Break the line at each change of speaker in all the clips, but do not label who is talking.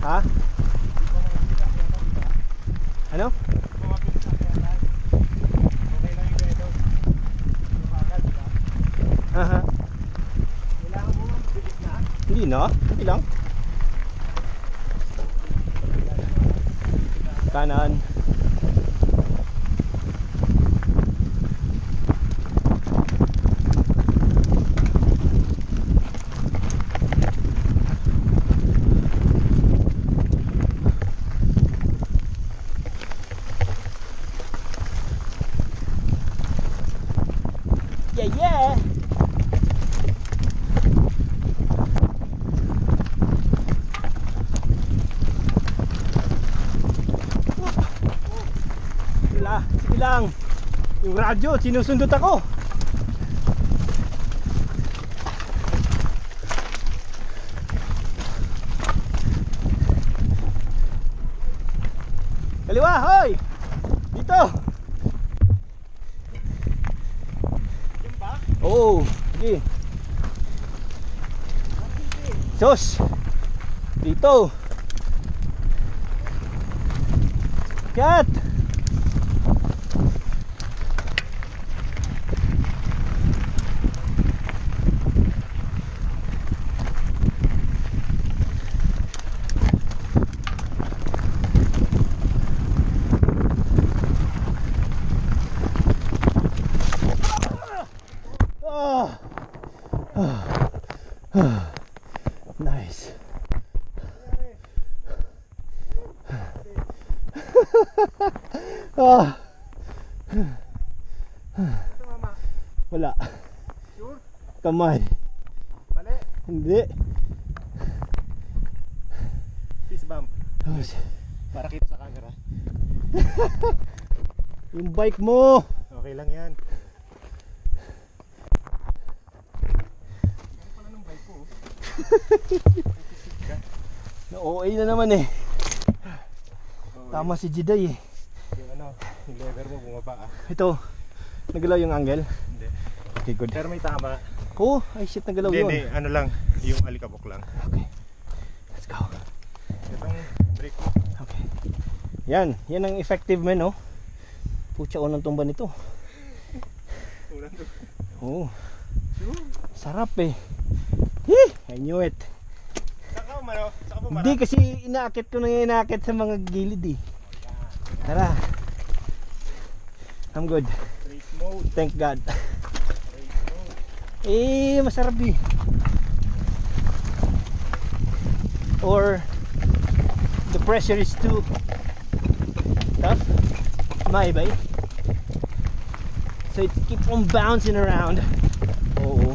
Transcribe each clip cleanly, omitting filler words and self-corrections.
Ha? Ano? Aha. Hindi na, hindi lang. Kanan. Yeah, yeah. Sige lang. Yung radyo, sinusundot ako. Kaliwa, hoy! Dito! Yan ba? Oo, sige. Sos! Dito! Kat! Nice. Wala.
Sure?
Kamay.
Mali.
Hindi.
Fist bump. Para kita sa camera.
Yung bike mo.
Okay lang yan. Ano pala ng bike ko?
Na-OA na naman eh. Tama si Jiday eh.
Yung ano, yung lever mo bumaba ah.
Ito, nagalaw yung angle.
Hindi.
Okay, good.
Pero may tama.
Oh, ay shit, nagalaw
Hindi,
yun.
hindi. Ano lang, yung alikabok lang.
Okay, let's go.
Itong brake mo.
Okay. Yan ang effective man, oh. Pucha, unang tumba nito.
Ulan to.
Oh,
Sure?
sarap eh. I knew it.
Saka umano? Saka bumara?
Hindi kasi inaakit ko na inaakit sa mga gilid eh. Tara. I'm good.
Race mode.
Thank God.
Race mode.
Eh, masarap eh. Or the pressure is too tough. May ba? So it keeps on bouncing around. Oo.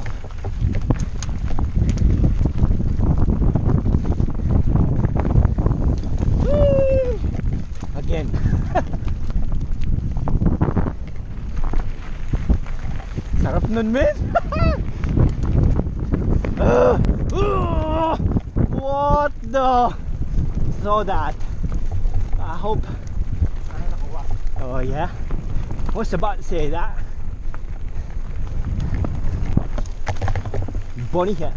Woo! Again. Sarap nun, men. What the? So that I hope. Oh yeah. I was about to say that. Bunny hit.